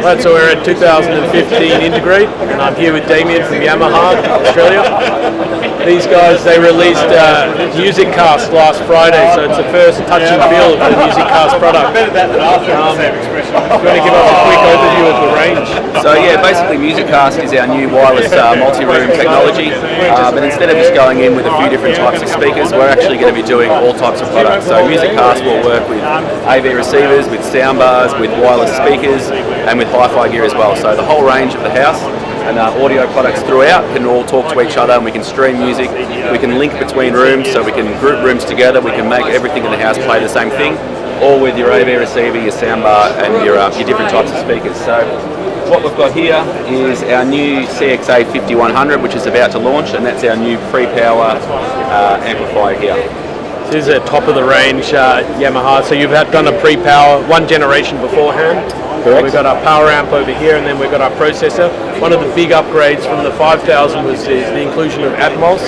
Right, so we're at 2015 Integrate, and I'm here with Damien from Yamaha, Australia. These guys, they released MusicCast last Friday, so it's the first touch and feel of the MusicCast product. You want to give us a quick overview of the range? So yeah, basically MusicCast is our new wireless multi-room technology, but instead of just going in with a few different types of speakers, we're actually going to be doing all types of products. So MusicCast will work with AV receivers, with soundbars, with wireless speakers, and with hi-fi gear as well. So the whole range of the house and audio products throughout can all talk to each other, and we can stream music, we can link between rooms, so we can group rooms together, we can make everything in the house play the same thing, all with your AV receiver, your soundbar, and your different types of speakers. So what we've got here is our new CXA 5100, which is about to launch, and that's our new pre-power amplifier here. This is a top of the range Yamaha, so you've done a pre-power one generation beforehand. Correct. We've got our power amp over here, and then we've got our processor. One of the big upgrades from the 5000 was the inclusion of Atmos.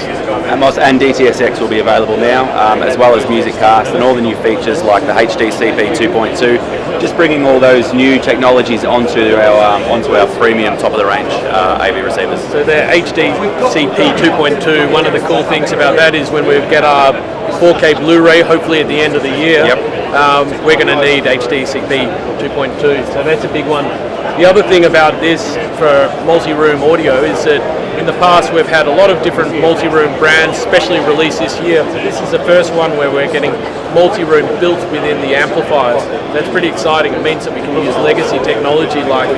Atmos and DTSX will be available now, as well as MusicCast and all the new features like the HDCP 2.2. Just bringing all those new technologies onto our premium top of the range AV receivers. So the HDCP 2.2. One of the cool things about that is when we get our 4K Blu-ray, hopefully at the end of the year, we're going to need HDCP 2.2, so that's a big one. The other thing about this for multi-room audio is that in the past we've had a lot of different multi-room brands specially released this year. This is the first one where we're getting multi-room built within the amplifiers. That's pretty exciting. It means that we can use legacy technology like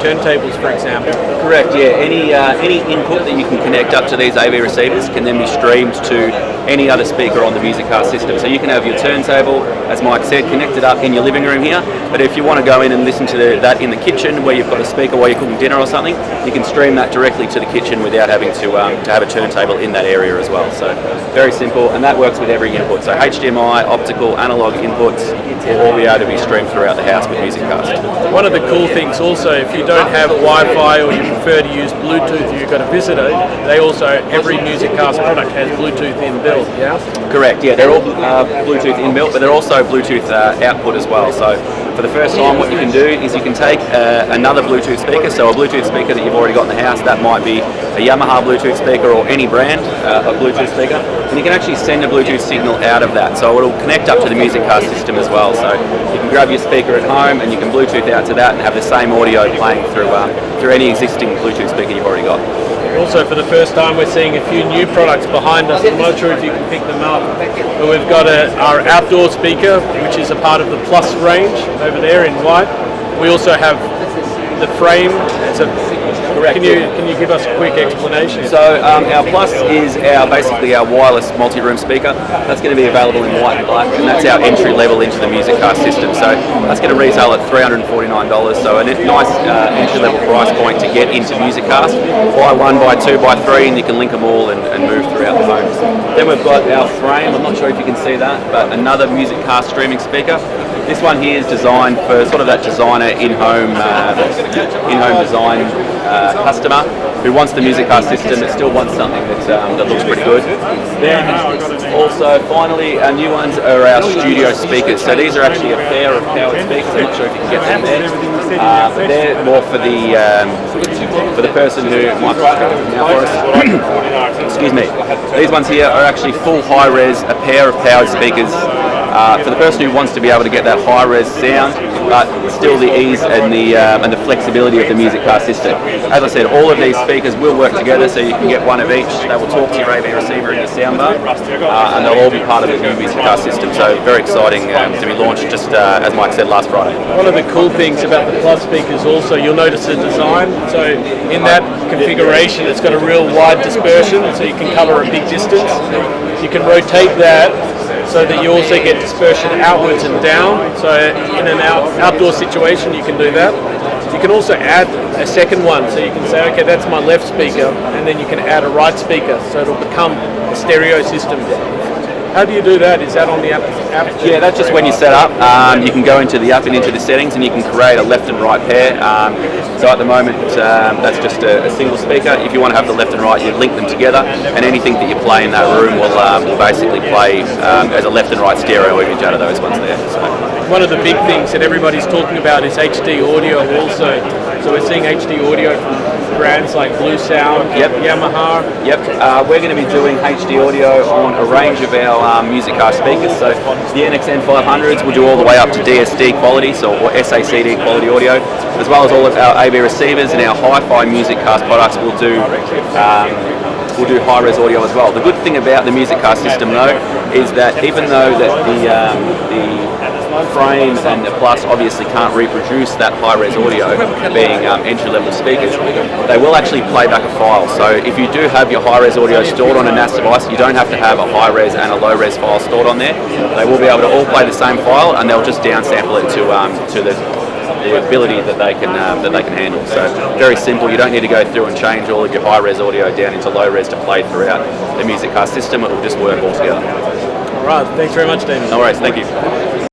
turntables, for example. Correct, yeah. Any input that you can connect up to these AV receivers can then be streamed to any other speaker on the MusicCast system. So you can have your turntable, as Mike said, connected up in your living room here, but if you want to go in and listen to that in the kitchen where you've got a speaker while you're cooking dinner or something, you can stream that directly to the kitchen without having to have a turntable in that area as well. So very simple, and that works with every input. So HDMI, optical, analog inputs will all be able to be streamed throughout the house with MusicCast. One of the cool things also, if you don't have Wi-Fi or you prefer to use Bluetooth, you've got a visitor, every MusicCast product has Bluetooth inbuilt, yeah? Correct, yeah, they're all Bluetooth inbuilt, but they're also Bluetooth output as well. So for the first time, what you can do is you can take another Bluetooth speaker, so a Bluetooth speaker that you've already got in the house, that might be a Yamaha Bluetooth speaker or any brand of Bluetooth speaker, and you can actually send a Bluetooth signal out of that. So it'll connect up to the MusicCast system as well. So you can grab your speaker at home and you can Bluetooth out to that and have the same audio playing through any existing Bluetooth speaker you've already got. Also, for the first time, we're seeing a few new products behind us. I'm not sure if you can pick them up, but we've got our outdoor speaker, which is a part of the Plus range over there in white. We also have the frame. Can you give us a quick explanation? So our Plus is basically our wireless multi-room speaker. That's going to be available in white and black, and that's our entry level into the MusicCast system. So that's going to retail at $349. So a nice entry level price point to get into MusicCast. Buy one, buy two, buy three, and you can link them all and move throughout the home. Then we've got our frame. I'm not sure if you can see that, but another MusicCast streaming speaker. This one here is designed for sort of that designer in-home design customer who wants the MusicCast system but still wants something that looks pretty good. Then also finally our new ones are our studio speakers. So these are actually a pair of powered speakers. I'm not sure if you can get them there, but they're more for the person who might now for us. Excuse me. These ones here are actually full high-res, a pair of powered speakers. For the person who wants to be able to get that high-res sound, but still the ease and the flexibility of the MusicCast system. As I said, all of these speakers will work together, so you can get one of each. They will talk to your AV receiver and your soundbar, and they'll all be part of the new MusicCast system. So very exciting to be launched, just as Mike said last Friday. One of the cool things about the Plus speakers also, you'll notice the design. So in that configuration, it's got a real wide dispersion, so you can cover a big distance. You can rotate that so that you also get dispersion outwards and down. So in an outdoor situation, you can do that. You can also add a second one, so you can say, okay, that's my left speaker, and then you can add a right speaker, so it'll become a stereo system. How do you do that? Is that on the app? Yeah, that's just when you set up. You can go into the app and into the settings, and you can create a left and right pair. So at the moment, that's just a single speaker. If you want to have the left and right, you link them together, and anything that you play in that room will basically play as a left and right stereo image out of those ones there. So. One of the big things that everybody's talking about is HD audio also. So we're seeing HD audio from brands like Blue Sound, Yamaha. Yep, we're going to be doing HD audio on a range of our MusicCast speakers. So the NXN 500s will do all the way up to DSD quality, or SACD quality audio, as well as all of our AB receivers and our hi-fi MusicCast products will do high-res audio as well. The good thing about the MusicCast system, though, is that even though that the frames and the Plus obviously can't reproduce that high-res audio, being entry-level speakers, they will actually play back a file. So if you do have your high-res audio stored on a NAS device, you don't have to have a high-res and a low-res file stored on there. They will be able to all play the same file, and they'll just downsample it to the ability that they can handle. So very simple. You don't need to go through and change all of your high-res audio down into low-res to play throughout the MusicCast system. It will just work all together. All right. Thanks very much, Damon. No worries. Thank you.